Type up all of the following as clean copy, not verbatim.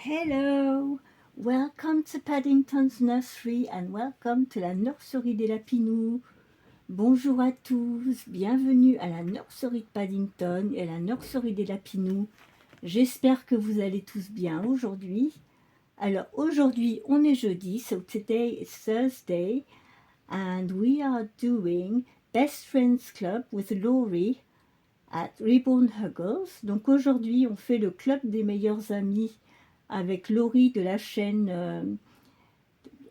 Hello! Welcome to Paddington's Nursery and welcome to la nurserie des Lapinous. Bonjour à tous, bienvenue à la nurserie de Paddington et à la nurserie des Lapinous. J'espère que vous allez tous bien aujourd'hui. Alors aujourd'hui on est jeudi, so today is Thursday and we are doing Best Friends Club with Laurie at Reborn Huggles. Donc aujourd'hui on fait le club des meilleurs amis avec Laurie de la chaîne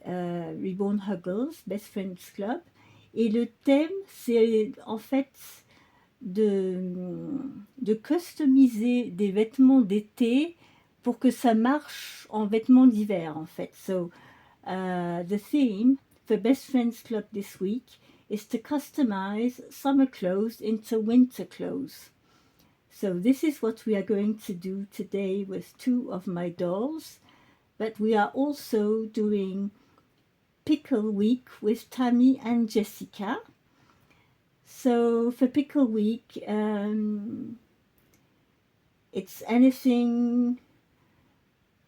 Reborn Huggles, Best Friends Club. Et le thème, c'est en fait de customiser des vêtements d'été pour que ça marche en vêtements d'hiver, en fait. So, the theme for Best Friends Club this week is to customize summer clothes into winter clothes. So this is what we are going to do today with two of my dolls. But we are also doing Pickle Week with Tammy and Jessica. So for Pickle Week, it's anything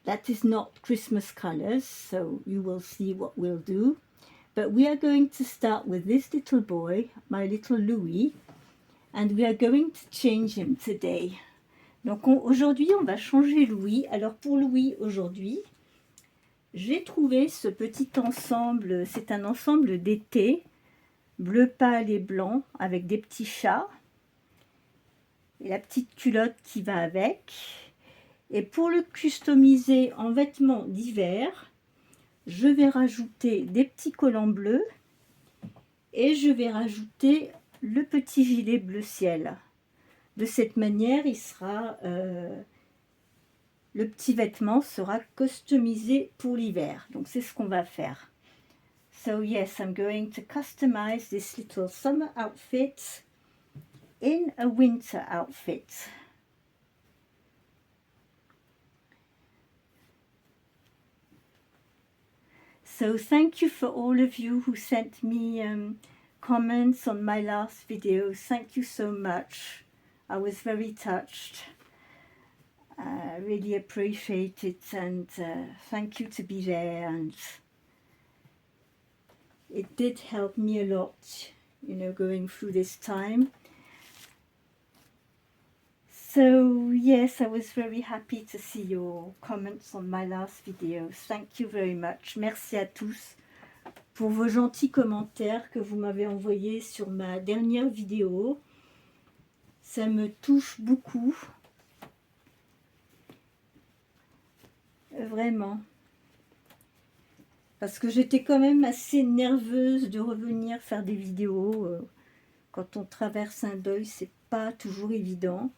that is not Christmas colors, so you will see what we'll do. But we are going to start with this little boy, my little Louis, and we are going to change him today. Donc aujourd'hui, on va changer Louis. Alors pour Louis, aujourd'hui, j'ai trouvé ce petit ensemble, c'est un ensemble d'été, bleu pâle et blanc, avec des petits chats, et la petite culotte qui va avec. Et pour le customiser en vêtements d'hiver, je vais rajouter des petits collants bleus, et je vais rajouter le petit gilet bleu ciel. De cette manière, il sera... le petit vêtement sera customisé pour l'hiver. Donc c'est ce qu'on va faire. So yes, I'm going to customize this little summer outfit in a winter outfit. So thank you for all of you who sent me comments on my last video. Thank you so much. I was very touched. I really appreciate it, and thank you to be there, and it did help me a lot, you know, going through this time. So yes, I was very happy to see your comments on my last video. Thank you very much. Merci à tous pour vos gentils commentaires que vous m'avez envoyés sur ma dernière vidéo. Ça me touche beaucoup. Vraiment. Parce que j'étais quand même assez nerveuse de revenir faire des vidéos. Quand on traverse un deuil, c'est pas toujours évident.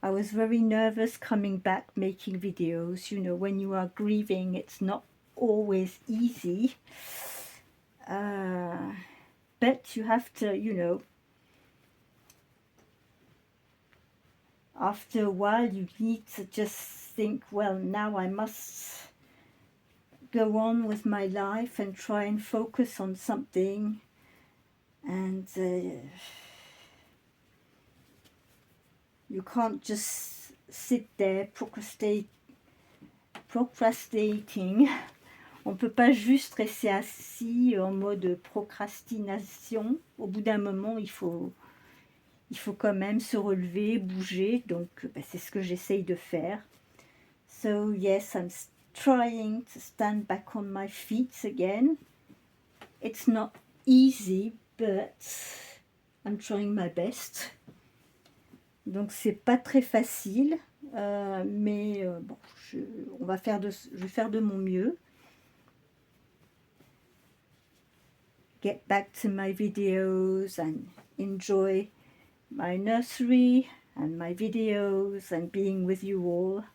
I was very nervous coming back making videos. You know, when you are grieving, it's not always easy. But you have to, you know, after a while you need to just think, well, now I must go on with my life and try and focus on something. And you can't just sit there procrastinating. On ne peut pas juste rester assis en mode procrastination. Au bout d'un moment, il faut quand même se relever, bouger. Donc, c'est ce que j'essaye de faire. So, yes, I'm trying to stand back on my feet again. It's not easy, but I'm trying my best. Donc c'est pas très facile, mais bon, je vais faire de mon mieux. Get back to my videos and enjoy my nursery and my videos and being with you all.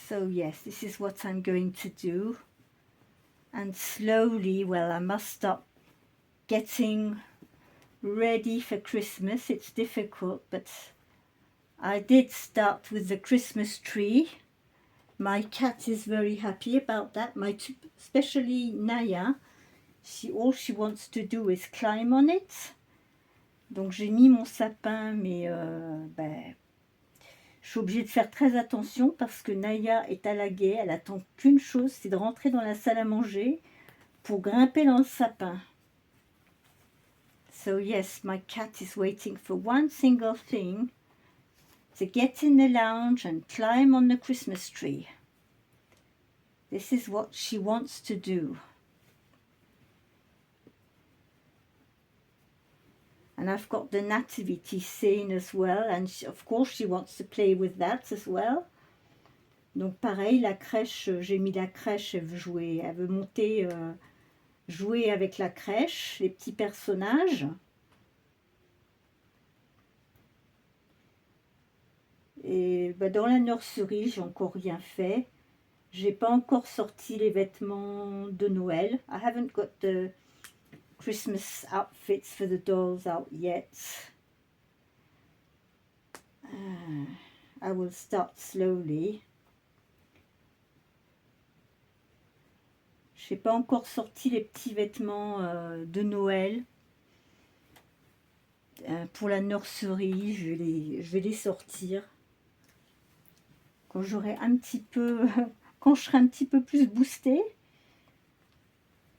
So yes, this is what I'm going to do. And slowly, well, I must stop getting ready for Christmas. It's difficult, but I did start with the Christmas tree. My cat is very happy about that. Especially Naya, all she wants to do is climb on it. Donc j'ai mis mon sapin, mais je suis obligée de faire très attention parce que Naya est à la guet. Elle attend qu'une chose, c'est de rentrer dans la salle à manger pour grimper dans le sapin. So yes, my cat is waiting for one single thing, to get in the lounge and climb on the Christmas tree. This is what she wants to do. And I've got the nativity scene as well, and of course she wants to play with that as well. Donc pareil, la crèche, j'ai mis la crèche, elle veut jouer, elle veut monter, jouer avec la crèche, les petits personnages. Et dans la nurserie, j'ai encore rien fait. J'ai pas encore sorti les vêtements de Noël. I haven't got the Christmas outfits for the dolls out yet. I will start slowly. J'ai pas encore sorti les petits vêtements de Noël. Pour la nurserie, je vais les sortir quand j'aurai un petit peu, quand je serai un petit peu plus boostée.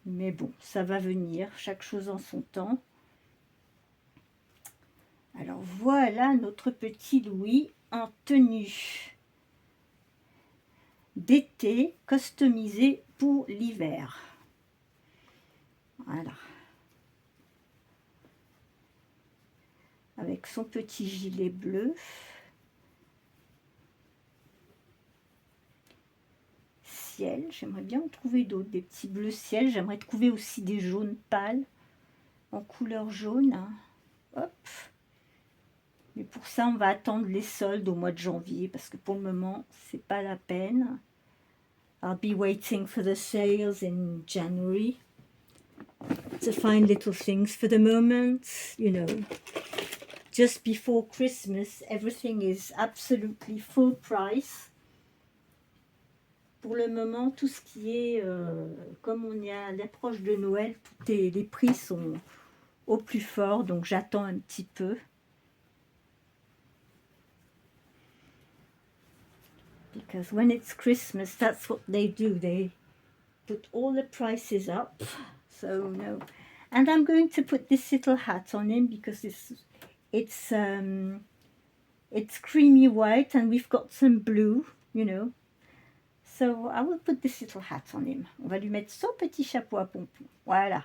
Mais bon, ça va venir, chaque chose en son temps. Alors voilà notre petit Louis en tenue d'été customisée pour l'hiver. Voilà. Avec son petit gilet bleu. Ciel, j'aimerais bien en trouver d'autres, des petits bleus ciel. J'aimerais trouver aussi des jaunes pâles en couleur jaune. Hop. Mais pour ça, on va attendre les soldes au mois de janvier parce que pour le moment, c'est pas la peine. I'll be waiting for the sales in January to find little things. For the moment, you know, just before Christmas, everything is absolutely full price. Pour le moment, tout ce qui est, comme on est à l'approche de Noël, les prix sont au plus fort, donc j'attends un petit peu. Because when it's Christmas, that's what they do. They put all the prices up. So no. And I'm going to put this little hat on him because it's creamy white and we've got some blue, you know. So I will put this little hat on him. On va lui mettre son petit chapeau à pompons. Voilà.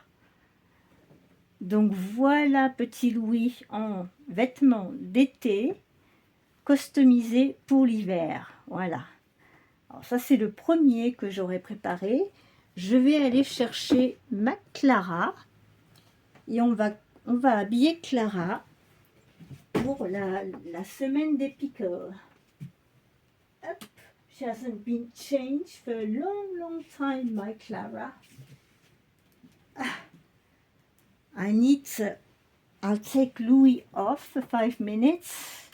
Donc voilà petit Louis en vêtements d'été customisés pour l'hiver. Voilà. Alors ça c'est le premier que j'aurais préparé. Je vais aller chercher ma Clara et on va habiller Clara pour la semaine des pickles. Hop. She hasn't been changed for a long time, my Clara. I'll take Louis off for 5 minutes.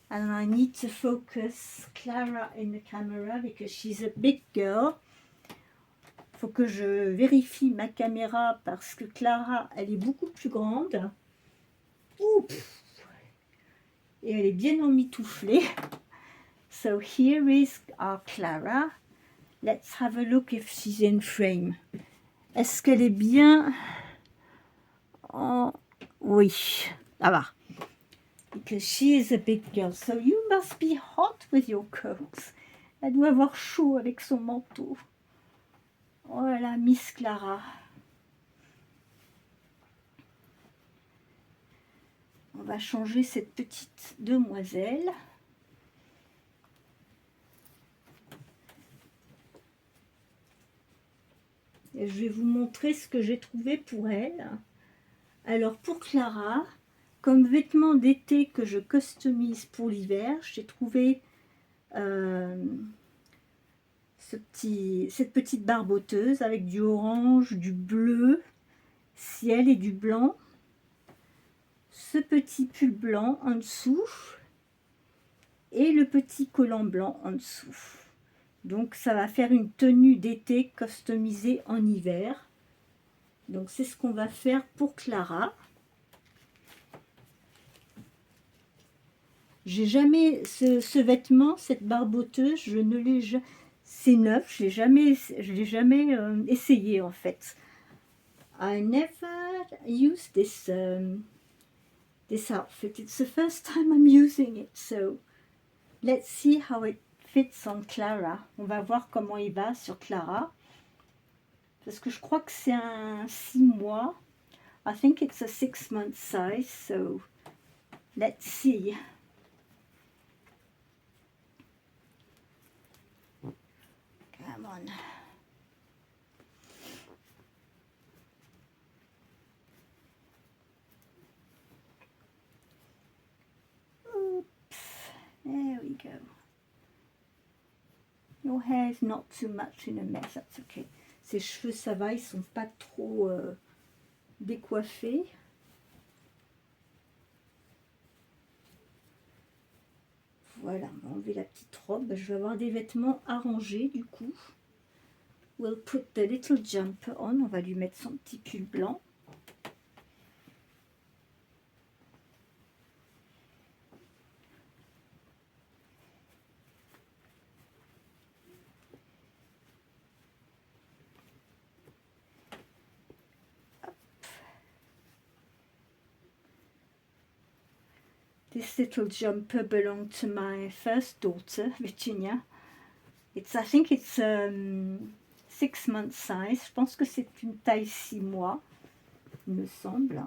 And I need to focus Clara in the camera because she's a big girl. Faut que je vérifie ma caméra parce que Clara, elle est beaucoup plus grande. Oups. Et elle est bien emmitouflée. So here is our Clara. Let's have a look if she's in frame. Est-ce qu'elle est bien? Oh, oui, ça va. Because she is a big girl, so you must be hot with your coat. Elle doit avoir chaud avec son manteau. Oh là là, Miss Clara. On va changer cette petite demoiselle. Et je vais vous montrer ce que j'ai trouvé pour elle. Alors pour Clara, comme vêtement d'été que je customise pour l'hiver, j'ai trouvé cette petite barboteuse avec du orange, du bleu, ciel et du blanc. Ce petit pull blanc en dessous et le petit collant blanc en dessous. Donc ça va faire une tenue d'été customisée en hiver. Donc c'est ce qu'on va faire pour Clara. J'ai jamais ce vêtement, cette barboteuse, je ne l'ai jamais. C'est neuf, je l'ai jamais essayé en fait. I never used this outfit. It's the first time I'm using it, so let's see how it fits on Clara. On va voir comment il va sur Clara. Parce que je crois que c'est un 6 mois. I think it's a 6-month size, so let's see. Come on. Oops. There we go. Your hair is not too much in a mess, that's okay. Ses cheveux, ça va, ils sont pas trop décoiffés. Voilà, on va enlever la petite robe. Je vais avoir des vêtements arrangés du coup. We'll put the little jumper on. On va lui mettre son petit pull blanc. This little jumper belonged to my first daughter, Virginia. I think it's 6-month size. Je pense que c'est une taille 6 mois, il me semble.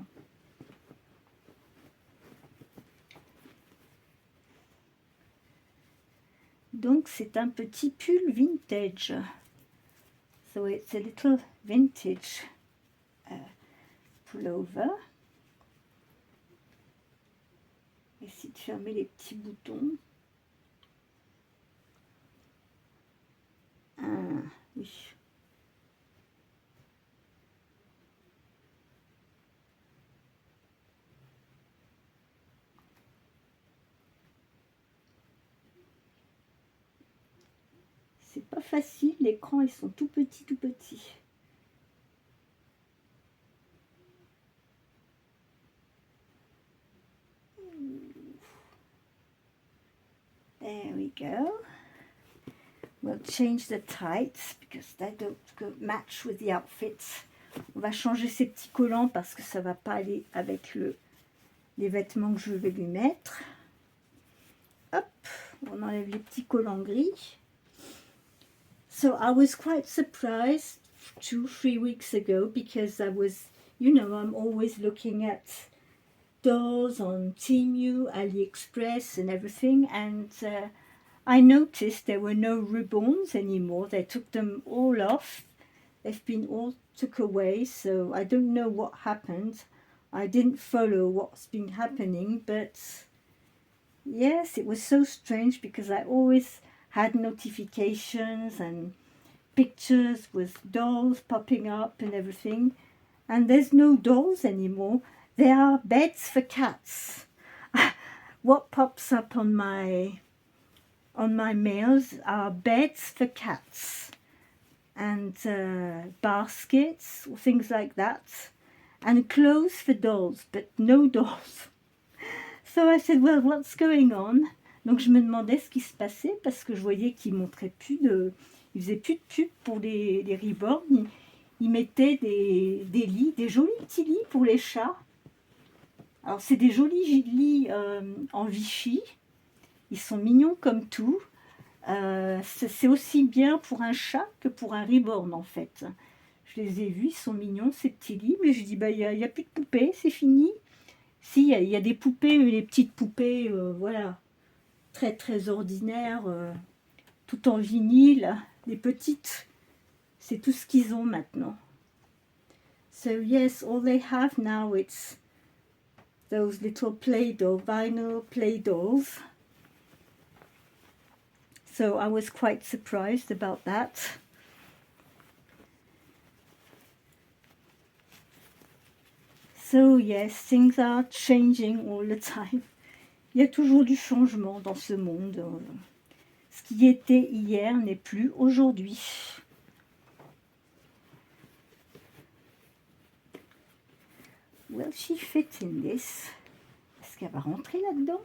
Donc c'est un petit pull vintage. So it's a little vintage pullover. Essayer de fermer les petits boutons. Ah, oui. C'est pas facile, l'écran, ils sont tout petits, tout petits. There we go. We'll change the tights because they don't match with the outfits. On va changer ces petits collants parce que ça va pas aller avec les vêtements que je vais lui mettre. Hop, on enlève les petits collants gris. So I was quite surprised 2-3 weeks ago because I was, you know, I'm always looking at dolls on Temu, AliExpress and everything, and I noticed there were no ribbons anymore. They took them all off. They've been all took away, so I don't know what happened. I didn't follow what's been happening, but yes, it was so strange because I always had notifications and pictures with dolls popping up and everything, and there's no dolls anymore. There are beds for cats. What pops up on my mails are beds for cats and baskets or things like that, and clothes for dolls, but no dolls. So I said, well, what's going on? Donc je me demandais ce qui se passait parce que je voyais qu'ils montraient plus de, ils faisaient plus de pub pour les reborn. Ils mettaient des lits, des jolis petits lits pour les chats. Alors c'est des jolis lits en Vichy. Ils sont mignons comme tout. C'est aussi bien pour un chat que pour un reborn en fait. Je les ai vus, ils sont mignons ces petits lits, mais je dis bah il y a plus de poupées, c'est fini. Si, il y a des poupées, mais les petites poupées, voilà, très très ordinaires, tout en vinyle. Les petites, c'est tout ce qu'ils ont maintenant. So yes, all they have now it's those little vinyl play dolls. So I was quite surprised about that. So yes, things are changing all the time. Il y a toujours du changement dans ce monde. Ce qui était hier n'est plus aujourd'hui. Will she fit in this? Est-ce qu'elle va rentrer là-dedans?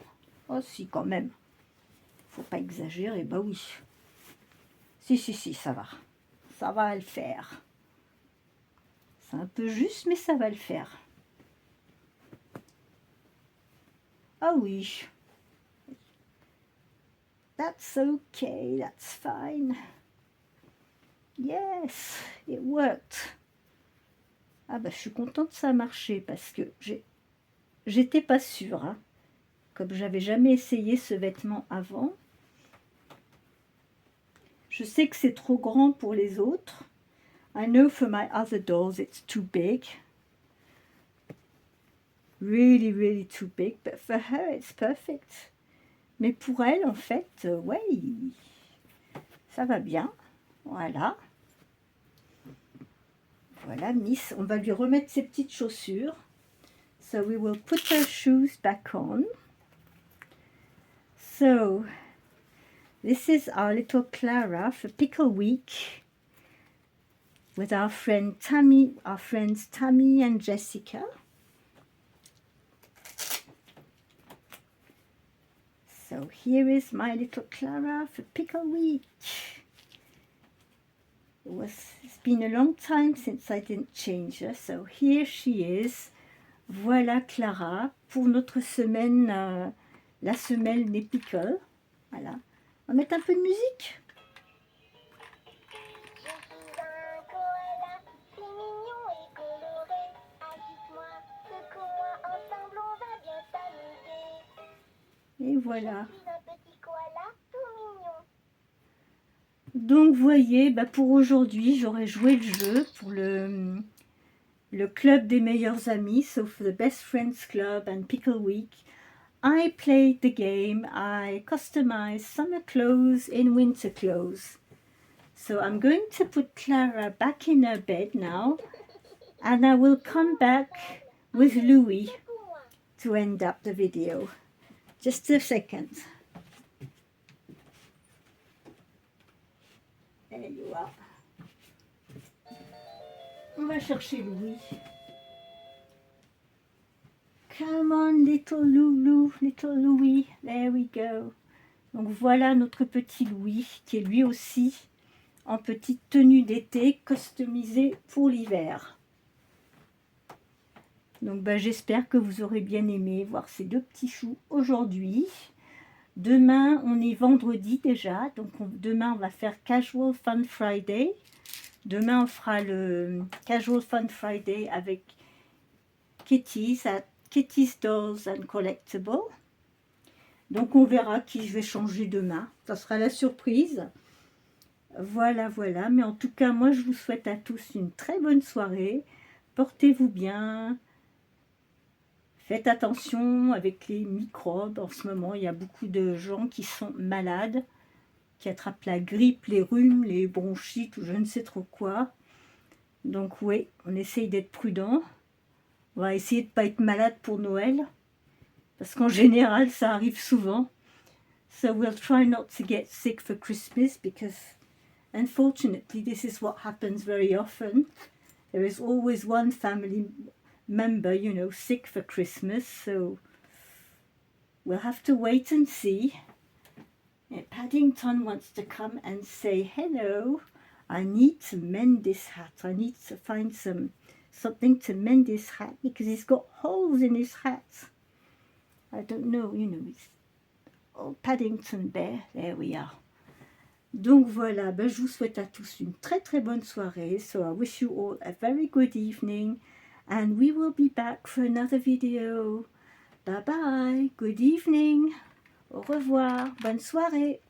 Oh si, quand même. Faut pas exagérer, bah oui. Si, ça va. Ça va le faire. C'est un peu juste, mais ça va le faire. Ah oui. That's okay, that's fine. Yes, it worked. Ah bah je suis contente que ça a marché parce que j'étais pas sûre. Hein. Comme j'avais jamais essayé ce vêtement avant. Je sais que c'est trop grand pour les autres. I know for my other dolls it's too big. Really, really too big. But for her it's perfect. Mais pour elle, en fait, ouais, ça va bien. Voilà. Voilà, Miss, on va lui remettre ses petites chaussures. So we will put her shoes back on. So, this is our little Clara for Pickle Week with our friends Tammy and Jessica. So here is my little Clara for Pickle Week. It's been a long time since I didn't change her, so here she is. Voilà Clara pour notre semaine, la semaine des pickles. Voilà. On va mettre un peu de musique. Et voilà. Donc, voyez, bah pour aujourd'hui, j'aurais joué le jeu pour le club des meilleurs amis, so for the Best Friends Club and Pickle Week. I played the game, I customized summer clothes in winter clothes. So I'm going to put Clara back in her bed now, and I will come back with Louis to end up the video. Just a second. There you are. On va chercher Louis. Come on, little Loulou, little Louis. There we go. Donc voilà notre petit Louis qui est lui aussi en petite tenue d'été customisée pour l'hiver. Donc j'espère que vous aurez bien aimé voir ces deux petits choux aujourd'hui. Demain, on est vendredi déjà, donc demain on va faire Casual Fun Friday. Demain on fera le Casual Fun Friday avec Kitty's Dolls and Collectibles. Donc on verra qui je vais changer demain. Ça sera la surprise. Voilà. Mais en tout cas, moi je vous souhaite à tous une très bonne soirée. Portez-vous bien. Faites attention avec les microbes. En ce moment, il y a beaucoup de gens qui sont malades, qui attrapent la grippe, les rhumes, les bronchites ou je ne sais trop quoi. Donc oui, on essaye d'être prudent. On va essayer de ne pas être malade pour Noël. Parce qu'en général, ça arrive souvent. So we'll try not to get sick for Christmas because unfortunately this is what happens very often. There is always one family member, you know, sick for Christmas. So we'll have to wait and see. And Paddington wants to come and say, hello, I need to mend this hat. I need to find something to mend this hat because he's got holes in his hat. I don't know, you know, it's oh, Paddington Bear, there we are. Donc voilà, je vous souhaite à tous une très très bonne soirée. So I wish you all a very good evening and we will be back for another video. Bye bye, good evening, au revoir, bonne soirée.